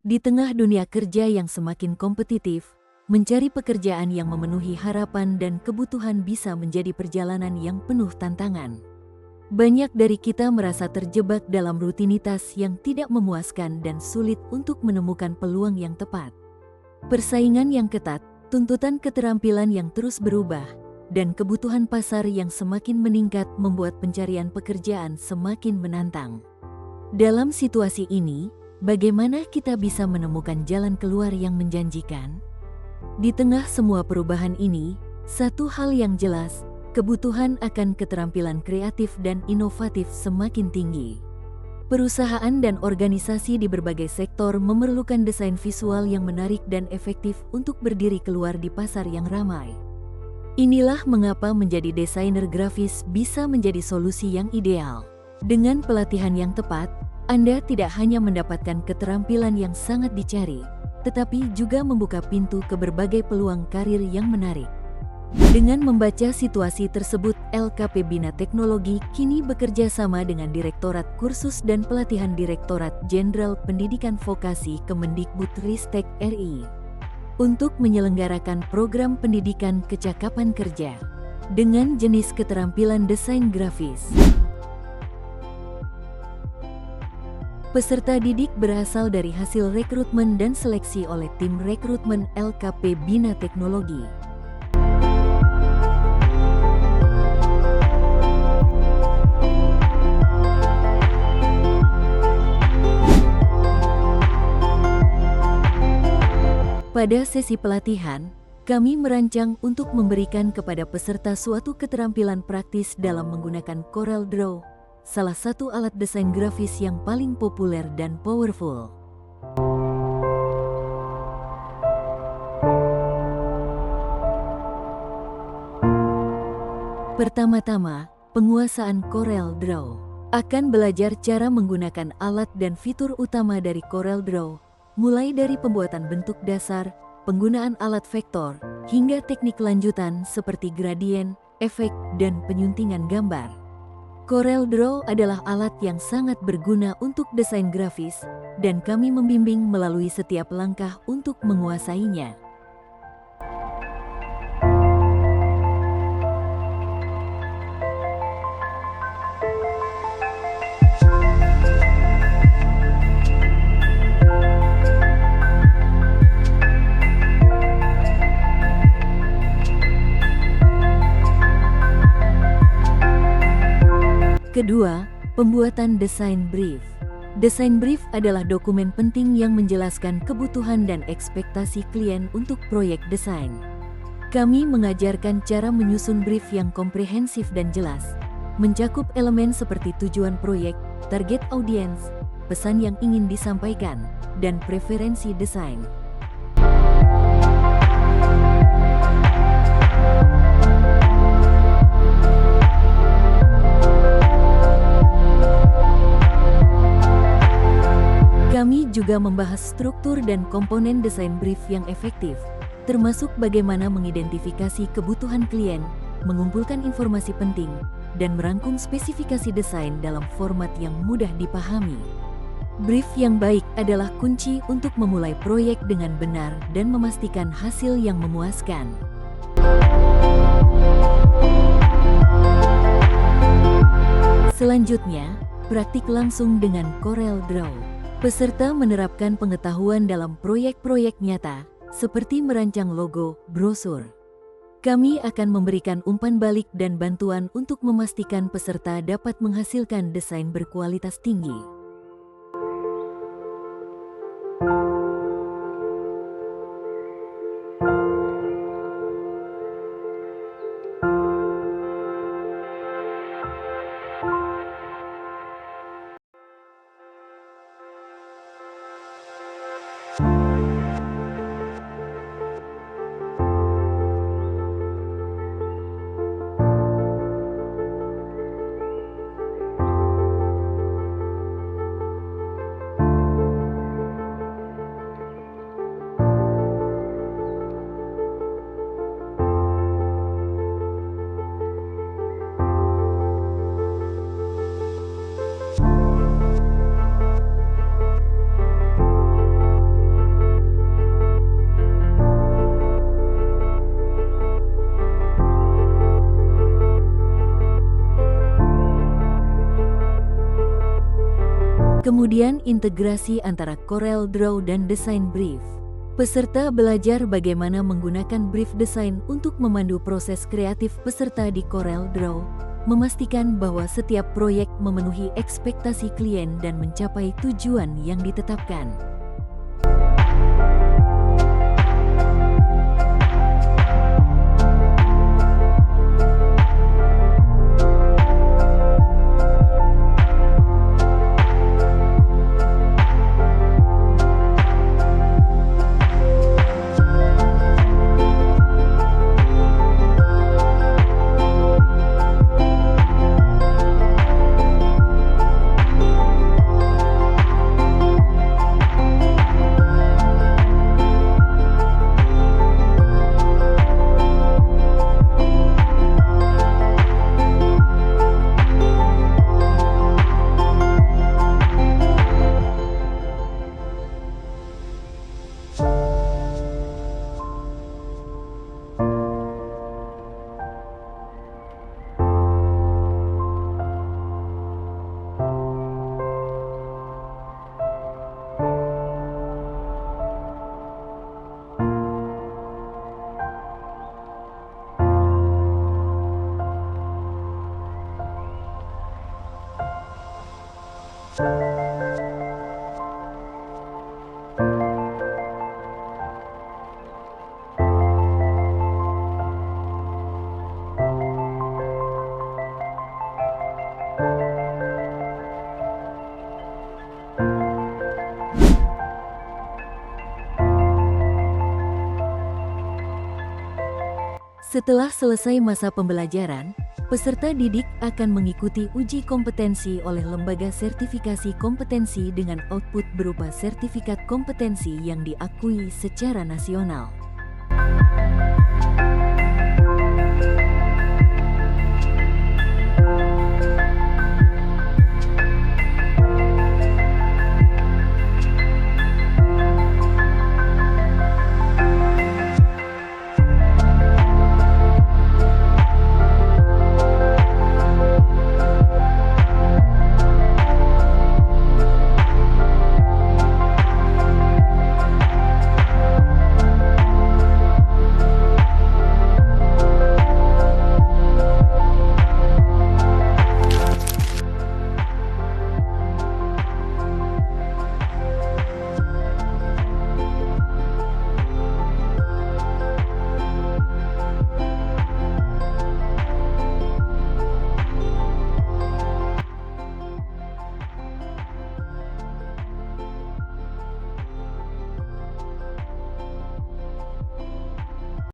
Di tengah dunia kerja yang semakin kompetitif, mencari pekerjaan yang memenuhi harapan dan kebutuhan bisa menjadi perjalanan yang penuh tantangan. Banyak dari kita merasa terjebak dalam rutinitas yang tidak memuaskan dan sulit untuk menemukan peluang yang tepat. Persaingan yang ketat, tuntutan keterampilan yang terus berubah, dan kebutuhan pasar yang semakin meningkat membuat pencarian pekerjaan semakin menantang. Dalam situasi ini, bagaimana kita bisa menemukan jalan keluar yang menjanjikan? Di tengah semua perubahan ini, satu hal yang jelas, kebutuhan akan keterampilan kreatif dan inovatif semakin tinggi. Perusahaan dan organisasi di berbagai sektor memerlukan desain visual yang menarik dan efektif untuk berdiri keluar di pasar yang ramai. Inilah mengapa menjadi desainer grafis bisa menjadi solusi yang ideal. Dengan pelatihan yang tepat, Anda tidak hanya mendapatkan keterampilan yang sangat dicari, tetapi juga membuka pintu ke berbagai peluang karir yang menarik. Dengan membaca situasi tersebut, LKP Bina Teknologi kini bekerja sama dengan Direktorat Kursus dan Pelatihan Direktorat Jenderal Pendidikan Vokasi Kemendikbudristek RI untuk menyelenggarakan program pendidikan kecakapan kerja dengan jenis keterampilan desain grafis. Peserta didik berasal dari hasil rekrutmen dan seleksi oleh tim rekrutmen LKP Bina Teknologi. Pada sesi pelatihan, kami merancang untuk memberikan kepada peserta suatu keterampilan praktis dalam menggunakan CorelDRAW, salah satu alat desain grafis yang paling populer dan powerful. Pertama-tama, penguasaan CorelDRAW. Akan belajar cara menggunakan alat dan fitur utama dari CorelDRAW, mulai dari pembuatan bentuk dasar, penggunaan alat vektor, hingga teknik lanjutan seperti gradien, efek, dan penyuntingan gambar. CorelDRAW adalah alat yang sangat berguna untuk desain grafis, dan kami membimbing melalui setiap langkah untuk menguasainya. Kedua, pembuatan desain brief. Desain brief adalah dokumen penting yang menjelaskan kebutuhan dan ekspektasi klien untuk proyek desain. Kami mengajarkan cara menyusun brief yang komprehensif dan jelas, mencakup elemen seperti tujuan proyek, target audiens, pesan yang ingin disampaikan, dan preferensi desain. Kami juga membahas struktur dan komponen desain brief yang efektif, termasuk bagaimana mengidentifikasi kebutuhan klien, mengumpulkan informasi penting, dan merangkum spesifikasi desain dalam format yang mudah dipahami. Brief yang baik adalah kunci untuk memulai proyek dengan benar dan memastikan hasil yang memuaskan. Selanjutnya, praktik langsung dengan CorelDRAW. Peserta menerapkan pengetahuan dalam proyek-proyek nyata, seperti merancang logo, brosur. Kami akan memberikan umpan balik dan bantuan untuk memastikan peserta dapat menghasilkan desain berkualitas tinggi. Kemudian integrasi antara Corel Draw dan desain brief. Peserta belajar bagaimana menggunakan brief desain untuk memandu proses kreatif peserta di Corel Draw, memastikan bahwa setiap proyek memenuhi ekspektasi klien dan mencapai tujuan yang ditetapkan. Setelah selesai masa pembelajaran, peserta didik akan mengikuti uji kompetensi oleh lembaga sertifikasi kompetensi dengan output berupa sertifikat kompetensi yang diakui secara nasional.